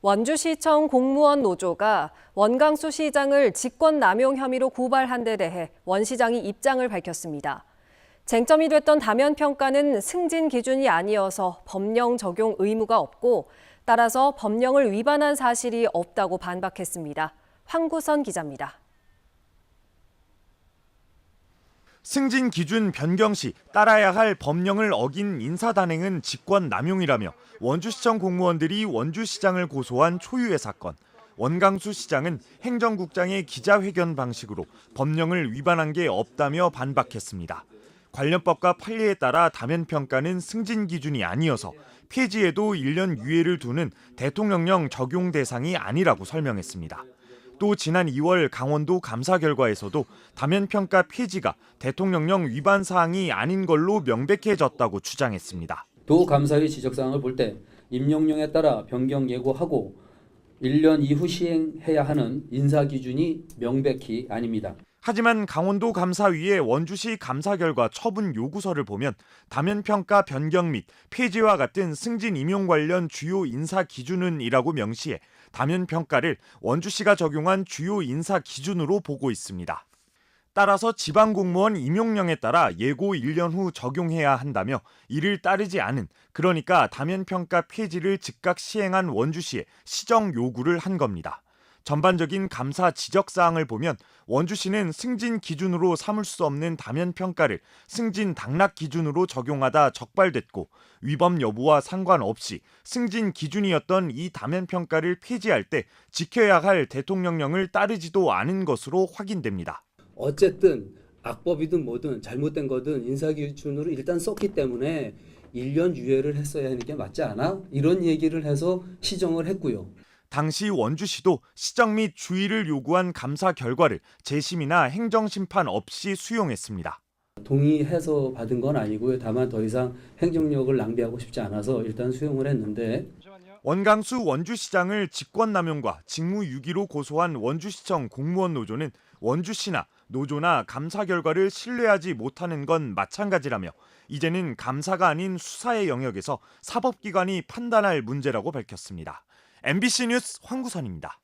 원주시청 공무원 노조가 원강수 시장을 직권남용 혐의로 고발한 데 대해 원 시장이 입장을 밝혔습니다. 쟁점이 됐던 다면평가는 승진 기준이 아니어서 법령 적용 의무가 없고 따라서 법령을 위반한 사실이 없다고 반박했습니다. 황구선 기자입니다. 승진 기준 변경 시 따라야 할 법령을 어긴 인사단행은 직권남용이라며 원주시청 공무원들이 원주시장을 고소한 초유의 사건. 원강수 시장은 행정국장의 기자회견 방식으로 법령을 위반한 게 없다며 반박했습니다. 관련법과 판례에 따라 다면평가는 승진 기준이 아니어서 폐지에도 1년 유예를 두는 대통령령 적용 대상이 아니라고 설명했습니다. 또 지난 2월 강원도 감사 결과에서도 다면평가 폐지가 대통령령 위반 사항이 아닌 걸로 명백해졌다고 주장했습니다. 도 감사의 지적사항을 볼 때 임용령에 따라 변경 예고하고 1년 이후 시행해야 하는 인사 기준이 명백히 아닙니다. 하지만 강원도 감사위의 원주시 감사 결과 처분 요구서를 보면 다면평가 변경 및 폐지와 같은 승진 임용 관련 주요 인사 기준은이라고 명시해 다면평가를 원주시가 적용한 주요 인사 기준으로 보고 있습니다. 따라서 지방공무원 임용령에 따라 예고 1년 후 적용해야 한다며 이를 따르지 않은, 그러니까 다면평가 폐지를 즉각 시행한 원주시에 시정 요구를 한 겁니다. 전반적인 감사 지적사항을 보면 원주시는 승진 기준으로 삼을 수 없는 다면평가를 승진 당락 기준으로 적용하다 적발됐고 위법 여부와 상관없이 승진 기준이었던 이 다면평가를 폐지할 때 지켜야 할 대통령령을 따르지도 않은 것으로 확인됩니다. 어쨌든 악법이든 뭐든 잘못된 거든 인사 기준으로 일단 썼기 때문에 1년 유예를 했어야 하는 게 맞지 않아? 이런 얘기를 해서 시정을 했고요. 당시 원주시도 시정 및 주의를 요구한 감사 결과를 재심이나 행정심판 없이 수용했습니다. 동의해서 받은 건 아니고요. 다만 더 이상 행정력을 낭비하고 싶지 않아서 일단 수용을 했는데, 원강수 원주시장을 직권남용과 직무유기로 고소한 원주시청 공무원 노조는 원주시나 노조나 감사 결과를 신뢰하지 못하는 건 마찬가지라며 이제는 감사가 아닌 수사의 영역에서 사법기관이 판단할 문제라고 밝혔습니다. MBC 뉴스 황구선입니다.